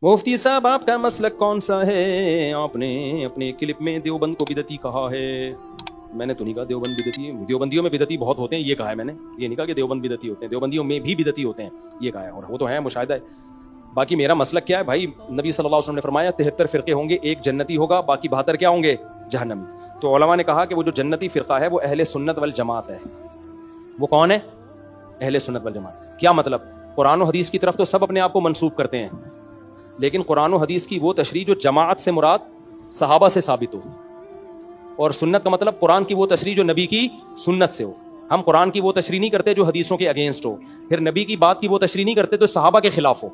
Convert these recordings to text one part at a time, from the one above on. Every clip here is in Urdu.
مفتی صاحب آپ کا مسلک کون سا ہے؟ آپ نے اپنے کلپ میں دیوبند کو بدعتی کہا ہے. میں نے تو نہیں کہا دیوبند بدعتی ہے. دیوبندیوں میں بدعتی بہت ہوتے ہیں یہ کہا ہے میں نے. یہ نہیں کہا کہ دیوبند بدعتی ہوتے ہیں. دیوبندیوں میں بھی بدعتی ہوتے ہیں یہ کہا ہے, اور وہ تو ہے مشاہدہ ہے. باقی میرا مسلک کیا ہے بھائی؟ نبی صلی اللہ علیہ وسلم نے فرمایا 73 فرقے ہوں گے, ایک جنتی ہوگا, باقی 72 کیا ہوں گے؟ جہنمی. تو علماء نے کہا کہ وہ جو جنتی فرقہ ہے وہ اہل سنت والجماعت ہے. وہ کون ہے؟ اہل سنت والجماعت. کیا مطلب؟ قرآن و حدیث کی طرف تو سب اپنے آپ کو منسوب کرتے ہیں, لیکن قرآن و حدیث کی وہ تشریح جو جماعت سے مراد صحابہ سے ثابت ہو, اور سنت کا مطلب قرآن کی وہ تشریح جو نبی کی سنت سے ہو. ہم قرآن کی وہ تشریح نہیں کرتے جو حدیثوں کے اگینسٹ ہو, پھر نبی کی بات کی وہ تشریح نہیں کرتے تو صحابہ کے خلاف ہو.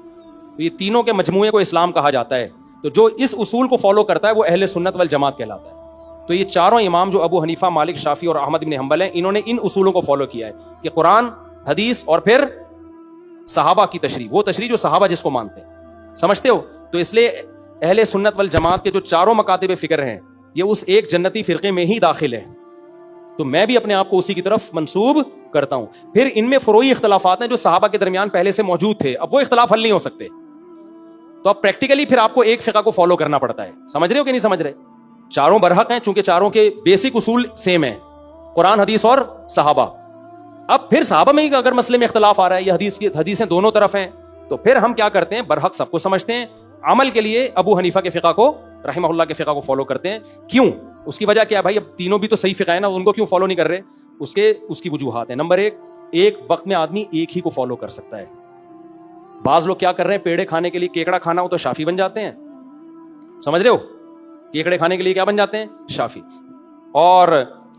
تو یہ تینوں کے مجموعے کو اسلام کہا جاتا ہے. تو جو اس اصول کو فالو کرتا ہے وہ اہل سنت والجماعت کہلاتا ہے. تو یہ چاروں امام جو ابو حنیفہ, مالک, شافعی اور احمد بن حنبل ہیں, انہوں نے ان اصولوں کو فالو کیا ہے کہ قرآن, حدیث اور پھر صحابہ کی تشریح, وہ تشریح جو صحابہ جس کو مانتے ہیں. سمجھتے ہو؟ تو اس لیے اہل سنت والجماعت کے جو چاروں مکاتب فکر ہیں یہ اس ایک جنتی فرقے میں ہی داخل ہیں. تو میں بھی اپنے آپ کو اسی کی طرف منسوب کرتا ہوں. پھر ان میں فروعی اختلافات ہیں جو صحابہ کے درمیان پہلے سے موجود تھے, اب وہ اختلاف حل نہیں ہو سکتے. تو اب پریکٹیکلی پھر آپ کو ایک فقہ کو فالو کرنا پڑتا ہے. سمجھ رہے ہو کہ نہیں سمجھ رہے؟ چاروں برحق ہیں چونکہ چاروں کے بیسک اصول سیم ہیں, قرآن, حدیث اور صحابہ. اب پھر صحابہ میں ہی اگر مسئلے میں اختلاف آ رہا ہے, یہ حدیثیں دونوں طرف ہیں, تو پھر ہم کیا کرتے ہیں؟ برحق سب کو سمجھتے ہیں, عمل کے لیے ابو حنیفہ کے فقہ کو, رحمہ اللہ کے فقہ کو فالو کرتے ہیں. کیوں؟ اس کی وجہ کیا ہے بھائی؟ اب تینوں بھی تو صحیح فقہ ہے نا, ان کو کیوں فالو نہیں کر رہے؟ اس کی وجوہات ہیں. نمبر ایک وقت میں آدمی ایک ہی کو فالو کر سکتا ہے. بعض لوگ کیا کر رہے ہیں, پیڑے کھانے کے لیے کیکڑا کھانا ہو تو شافی بن جاتے ہیں. سمجھ رہے ہو؟ کیکڑے کھانے کے لیے کیا بن جاتے ہیں؟ شافی. اور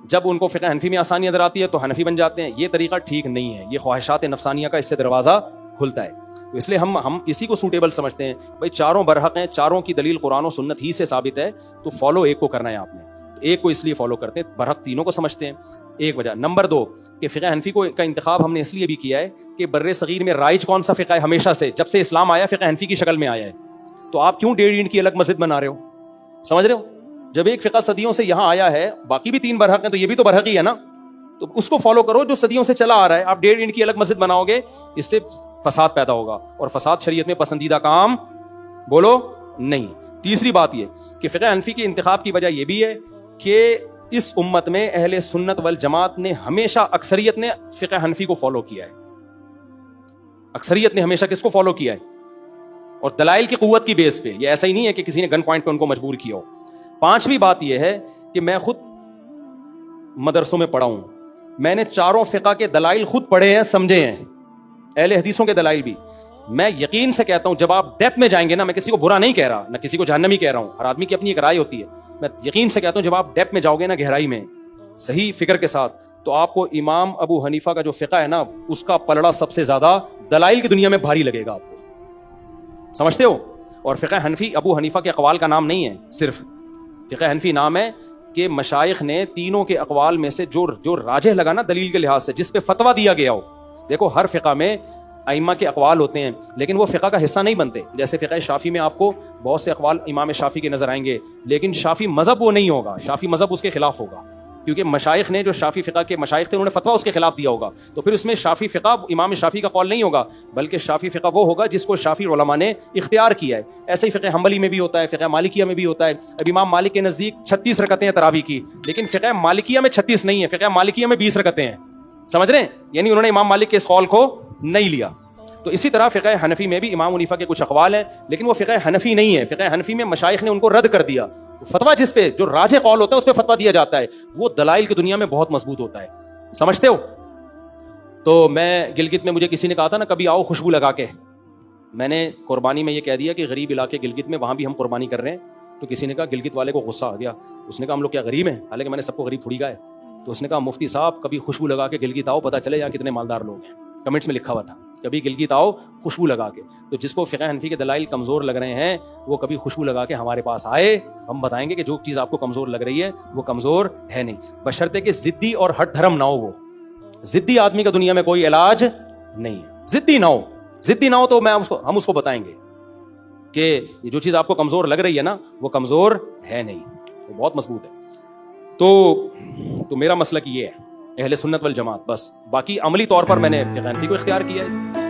جب ان کو فقہ حنفی میں آسانی نظر آتی ہے تو حنفی بن جاتے ہیں. یہ طریقہ ٹھیک نہیں ہے, یہ خواہشات نفسانیہ کا اس سے دروازہ کھلتا ہے. تو اس لیے ہم اسی کو سوٹیبل سمجھتے ہیں. بھائی چاروں برحق ہیں, چاروں کی دلیل قرآن و سنت ہی سے ثابت ہے, تو فالو ایک کو کرنا ہے آپ نے. ایک کو اس لیے فالو کرتے ہیں, برحق تینوں کو سمجھتے ہیں. ایک وجہ. نمبر 2 کہ فقہ حنفی کا انتخاب ہم نے اس لیے بھی کیا ہے کہ بر صغیر میں رائج کون سا فقہ ہے؟ ہمیشہ سے جب سے اسلام آیا فقہ حنفی کی شکل میں آیا ہے. تو آپ کیوں 1.5 اینٹ کی الگ مسجد بنا رہے ہو؟ سمجھ رہے ہو؟ جب ایک فقہ صدیوں سے یہاں آیا ہے, باقی بھی 3 برحق ہیں, تو یہ بھی تو برحق ہی ہے نا. تو اس کو فالو کرو جو صدیوں سے چلا آ رہا ہے. آپ 1.5 اینٹ کی الگ مسجد بناؤ گے, اس سے فساد پیدا ہوگا, اور فساد شریعت میں پسندیدہ کام بولو نہیں. تیسری بات یہ کہ فقہ حنفی کے انتخاب کی وجہ یہ بھی ہے کہ اس امت میں اہل سنت والجماعت نے ہمیشہ, اکثریت نے فقہ حنفی کو فالو کیا ہے. اکثریت نے ہمیشہ کس کو فالو کیا ہے؟ اور دلائل کی قوت کی بیس پہ. یہ ایسا ہی نہیں ہے کہ کسی نے گن پوائنٹ پہ ان کو مجبور کیا ہو. 5ویں بات یہ ہے کہ میں خود مدرسوں میں پڑھا ہوں, میں نے چاروں فقہ کے دلائل خود پڑھے ہیں, سمجھے ہیں, اہل حدیثوں کے دلائل بھی. میں یقین سے کہتا ہوں جب آپ ڈیپتھ میں جائیں گے نا, میں کسی کو برا نہیں کہہ رہا, نہ کسی کو جہنمی کہہ رہا ہوں, ہر آدمی کی اپنی ایک رائے ہوتی ہے. میں یقین سے کہتا ہوں جب آپ ڈیپتھ میں جاؤ گے نا, گہرائی میں, صحیح فکر کے ساتھ, تو آپ کو امام ابو حنیفہ کا جو فقہ ہے نا, اس کا پلڑا سب سے زیادہ دلائل کی دنیا میں بھاری لگے گا آپ کو. سمجھتے ہو؟ اور فقہ حنفی ابو حنیفہ کے اقوال کا نام نہیں ہے, صرف فقہ حنفی نام ہے کہ مشائخ نے تینوں کے اقوال میں سے جو راجح لگا نا دلیل کے لحاظ سے, جس پہ فتویٰ دیا گیا ہو. دیکھو ہر فقہ میں ائمہ کے اقوال ہوتے ہیں, لیکن وہ فقہ کا حصہ نہیں بنتے. جیسے فقہ شافی میں آپ کو بہت سے اقوال امام شافی کے نظر آئیں گے, لیکن شافی مذہب وہ نہیں ہوگا, شافی مذہب اس کے خلاف ہوگا, کیونکہ مشائخ نے جو شافی فقہ کے مشائخ تھے انہوں نے فتویٰ اس کے خلاف دیا ہوگا. تو پھر اس میں شافی فقہ امام شافی کا قول نہیں ہوگا, بلکہ شافی فقہ وہ ہوگا جس کو شافی علماء نے اختیار کیا ہے. ایسے ہی فقہ حنبلی میں بھی ہوتا ہے, فقہ مالکیہ میں بھی ہوتا ہے. اب امام مالک کے نزدیک 36 رکعتیں ہیں تراویح کی, لیکن فقہ مالکیہ میں 36 نہیں ہے, فقہ مالکیہ میں 20 رکعتیں ہیں. سمجھ رہے ہیں؟ یعنی انہوں نے امام مالک کے اس قول کو نہیں لیا. تو اسی طرح فقہ حنفی میں بھی امام حنیفہ کے کچھ اقوال ہیں, لیکن وہ فقہ حنفی نہیں ہے. فقہ حنفی میں مشائخ نے ان کو رد کر دیا. فتویٰ جس پہ جو راجح قول ہوتا ہے اس پہ فتویٰ دیا جاتا ہے, وہ دلائل کی دنیا میں بہت مضبوط ہوتا ہے. سمجھتے ہو؟ تو میں گلگت میں, مجھے کسی نے کہا تھا نا کبھی آؤ خوشبو لگا کے, میں نے قربانی میں یہ کہہ دیا کہ غریب علاقے گلگت میں وہاں بھی ہم قربانی کر رہے ہیں. تو کسی نے کہا, گلگت والے کو غصہ آ گیا, اس نے کہا ہم لوگ کیا غریب ہیں؟ حالانکہ میں نے سب کو غریب تھوڑی کہا ہے. تو اس نے کہا مفتی صاحب کبھی خوشبو لگا کے گلگت آؤ, پتہ چلے یہاں کتنے مالدار لوگ ہیں. کمنٹس میں لکھا ہوا تھا کبھی گلگت آؤ خوشبو لگا کے. تو جس کو فقہ حنفی کے دلائل کمزور لگ رہے ہیں وہ کبھی خوشبو لگا کے ہمارے پاس آئے, ہم بتائیں گے کہ جو چیز آپ کو کمزور لگ رہی ہے وہ کمزور ہے نہیں, بشرطے کہ ضدی اور ہٹ دھرم نہ ہو. وہ ضدی آدمی کا دنیا میں کوئی علاج نہیں ہے. ضدی نہ ہو تو ہم اس کو بتائیں گے کہ یہ جو چیز آپ کو کمزور لگ رہی ہے نا وہ کمزور ہے نہیں, وہ بہت مضبوط ہے. تو میرا مسلک یہ ہے, اہل سنت والجماعت بس. باقی عملی طور پر میں نے فقہ حنفی کو اختیار کیا ہے.